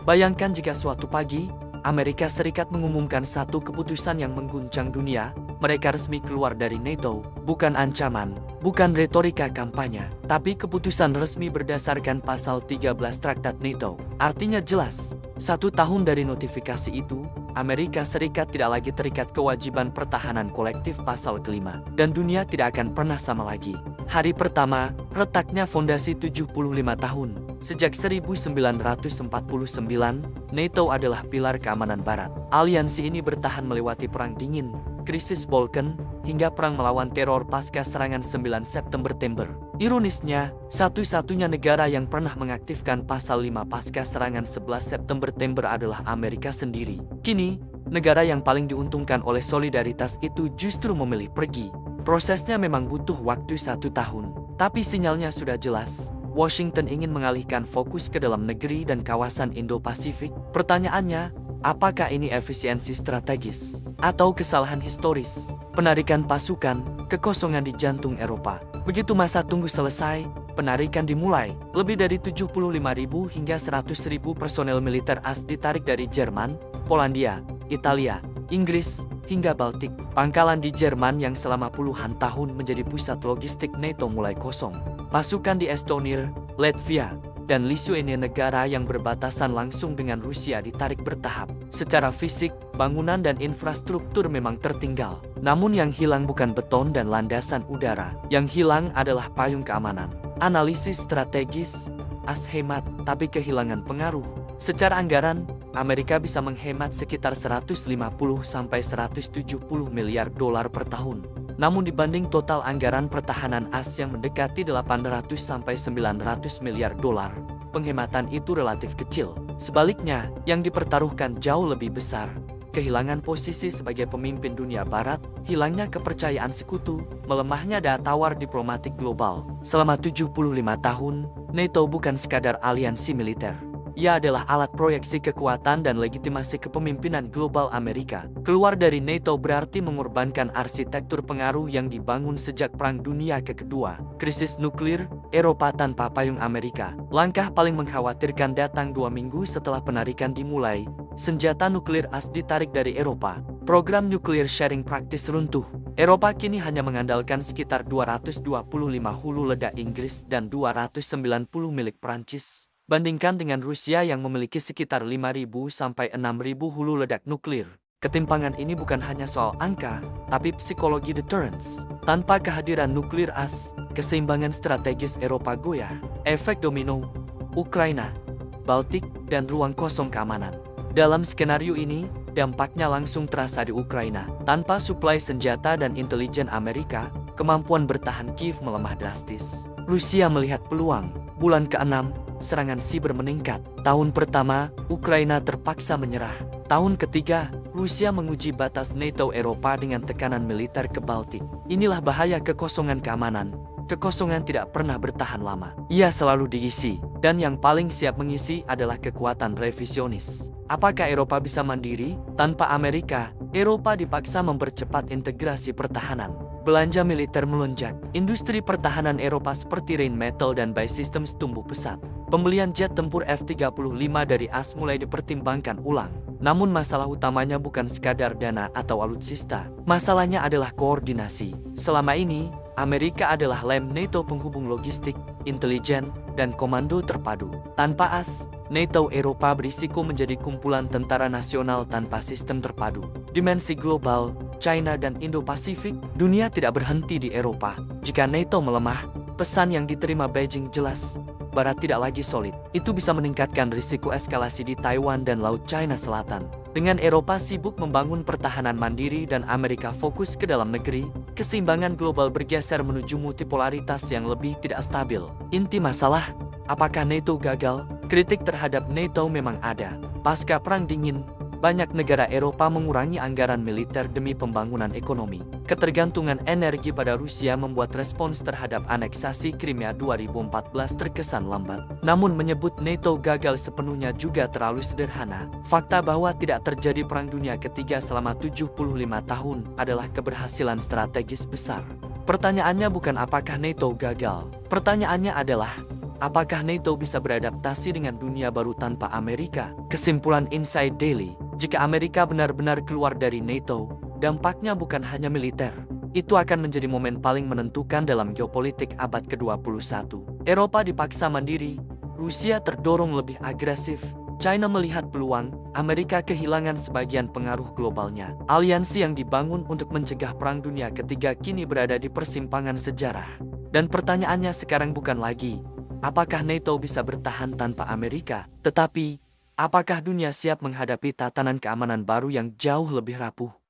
Bayangkan jika suatu pagi, Amerika Serikat mengumumkan satu keputusan yang mengguncang dunia, mereka resmi keluar dari NATO, bukan ancaman, bukan retorika kampanye, tapi keputusan resmi berdasarkan pasal 13 Traktat NATO. Artinya jelas, 1 tahun dari notifikasi itu, Amerika Serikat tidak lagi terikat kewajiban pertahanan kolektif pasal kelima, dan dunia tidak akan pernah sama lagi. Hari pertama, retaknya fondasi 75 tahun. Sejak 1949, NATO adalah pilar keamanan Barat. Aliansi ini bertahan melewati Perang Dingin, krisis Balkan, hingga perang melawan teror pasca serangan 9 September. Ironisnya, satu-satunya negara yang pernah mengaktifkan pasal 5 pasca serangan 11 September adalah Amerika sendiri. Kini, negara yang paling diuntungkan oleh solidaritas itu justru memilih pergi. Prosesnya memang butuh waktu 1 tahun, tapi sinyalnya sudah jelas. Washington ingin mengalihkan fokus ke dalam negeri dan kawasan Indo-Pasifik. Pertanyaannya, apakah ini efisiensi strategis atau kesalahan historis? Penarikan pasukan, kekosongan di jantung Eropa. Begitu masa tunggu selesai, penarikan dimulai. Lebih dari 75.000 hingga 100.000 personel militer AS ditarik dari Jerman, Polandia, Italia, Inggris, hingga Baltik. Pangkalan di Jerman yang selama puluhan tahun menjadi pusat logistik NATO mulai kosong. Pasukan di Estonia, Latvia, dan Lithuania, negara yang berbatasan langsung dengan Rusia, ditarik bertahap. Secara fisik, bangunan dan infrastruktur memang tertinggal. Namun yang hilang bukan beton dan landasan udara. Yang hilang adalah payung keamanan. Analisis strategis, AS hemat, tapi kehilangan pengaruh. Secara anggaran, Amerika bisa menghemat sekitar 150–170 miliar dolar per tahun. Namun dibanding total anggaran pertahanan AS yang mendekati 800–900 miliar dolar, penghematan itu relatif kecil. Sebaliknya, yang dipertaruhkan jauh lebih besar. Kehilangan posisi sebagai pemimpin dunia barat, hilangnya kepercayaan sekutu, melemahnya daya tawar diplomatik global. Selama 75 tahun, NATO bukan sekadar aliansi militer. Ia adalah alat proyeksi kekuatan dan legitimasi kepemimpinan global Amerika. Keluar dari NATO berarti mengorbankan arsitektur pengaruh yang dibangun sejak Perang Dunia Kedua. Krisis nuklir, Eropa tanpa payung Amerika. Langkah paling mengkhawatirkan datang 2 minggu setelah penarikan dimulai. Senjata nuklir AS ditarik dari Eropa. Program Nuclear Sharing Practice runtuh. Eropa kini hanya mengandalkan sekitar 225 hulu ledak Inggris dan 290 milik Prancis. Bandingkan dengan Rusia yang memiliki sekitar 5.000–6.000 hulu ledak nuklir. Ketimpangan ini bukan hanya soal angka, tapi psikologi deterrence. Tanpa kehadiran nuklir AS, keseimbangan strategis Eropa goyah. Efek domino, Ukraina, Baltik, dan ruang kosong keamanan. Dalam skenario ini, dampaknya langsung terasa di Ukraina. Tanpa suplai senjata dan intelijen Amerika, kemampuan bertahan Kiev melemah drastis. Rusia melihat peluang. Bulan ke-6, serangan siber meningkat. Tahun pertama, Ukraina terpaksa menyerah. Tahun ketiga, Rusia menguji batas NATO Eropa dengan tekanan militer ke Baltik. Inilah bahaya kekosongan keamanan. Kekosongan tidak pernah bertahan lama. Ia selalu diisi, dan yang paling siap mengisi adalah kekuatan revisionis. Apakah Eropa bisa mandiri? Tanpa Amerika, Eropa dipaksa mempercepat integrasi pertahanan. Belanja militer melonjak. Industri pertahanan Eropa seperti Rheinmetall dan BAE Systems tumbuh pesat. Pembelian jet tempur F-35 dari AS mulai dipertimbangkan ulang. Namun masalah utamanya bukan sekadar dana atau alutsista. Masalahnya adalah koordinasi. Selama ini, Amerika adalah lem NATO penghubung logistik, intelijen, dan komando terpadu. Tanpa AS, NATO Eropa berisiko menjadi kumpulan tentara nasional tanpa sistem terpadu. Dimensi global, China dan Indo-Pasifik, dunia tidak berhenti di Eropa. Jika NATO melemah, pesan yang diterima Beijing jelas, Barat tidak lagi solid. Itu bisa meningkatkan risiko eskalasi di Taiwan dan Laut China Selatan. Dengan Eropa sibuk membangun pertahanan mandiri dan Amerika fokus ke dalam negeri, keseimbangan global bergeser menuju multipolaritas yang lebih tidak stabil. Inti masalah, apakah NATO gagal? Kritik terhadap NATO memang ada. Pasca Perang Dingin, banyak negara Eropa mengurangi anggaran militer demi pembangunan ekonomi. Ketergantungan energi pada Rusia membuat respons terhadap aneksasi Crimea 2014 terkesan lambat. Namun menyebut NATO gagal sepenuhnya juga terlalu sederhana. Fakta bahwa tidak terjadi Perang Dunia Ketiga selama 75 tahun adalah keberhasilan strategis besar. Pertanyaannya bukan apakah NATO gagal. Pertanyaannya adalah, Apakah NATO bisa beradaptasi dengan dunia baru tanpa Amerika? Kesimpulan Inside Daily, jika Amerika benar-benar keluar dari NATO, dampaknya bukan hanya militer. Itu akan menjadi momen paling menentukan dalam geopolitik abad ke-21. Eropa dipaksa mandiri, Rusia terdorong lebih agresif, China melihat peluang, Amerika kehilangan sebagian pengaruh globalnya. Aliansi yang dibangun untuk mencegah Perang Dunia Ketiga kini berada di persimpangan sejarah. Dan pertanyaannya sekarang bukan lagi, apakah NATO bisa bertahan tanpa Amerika? Tetapi, apakah dunia siap menghadapi tatanan keamanan baru yang jauh lebih rapuh?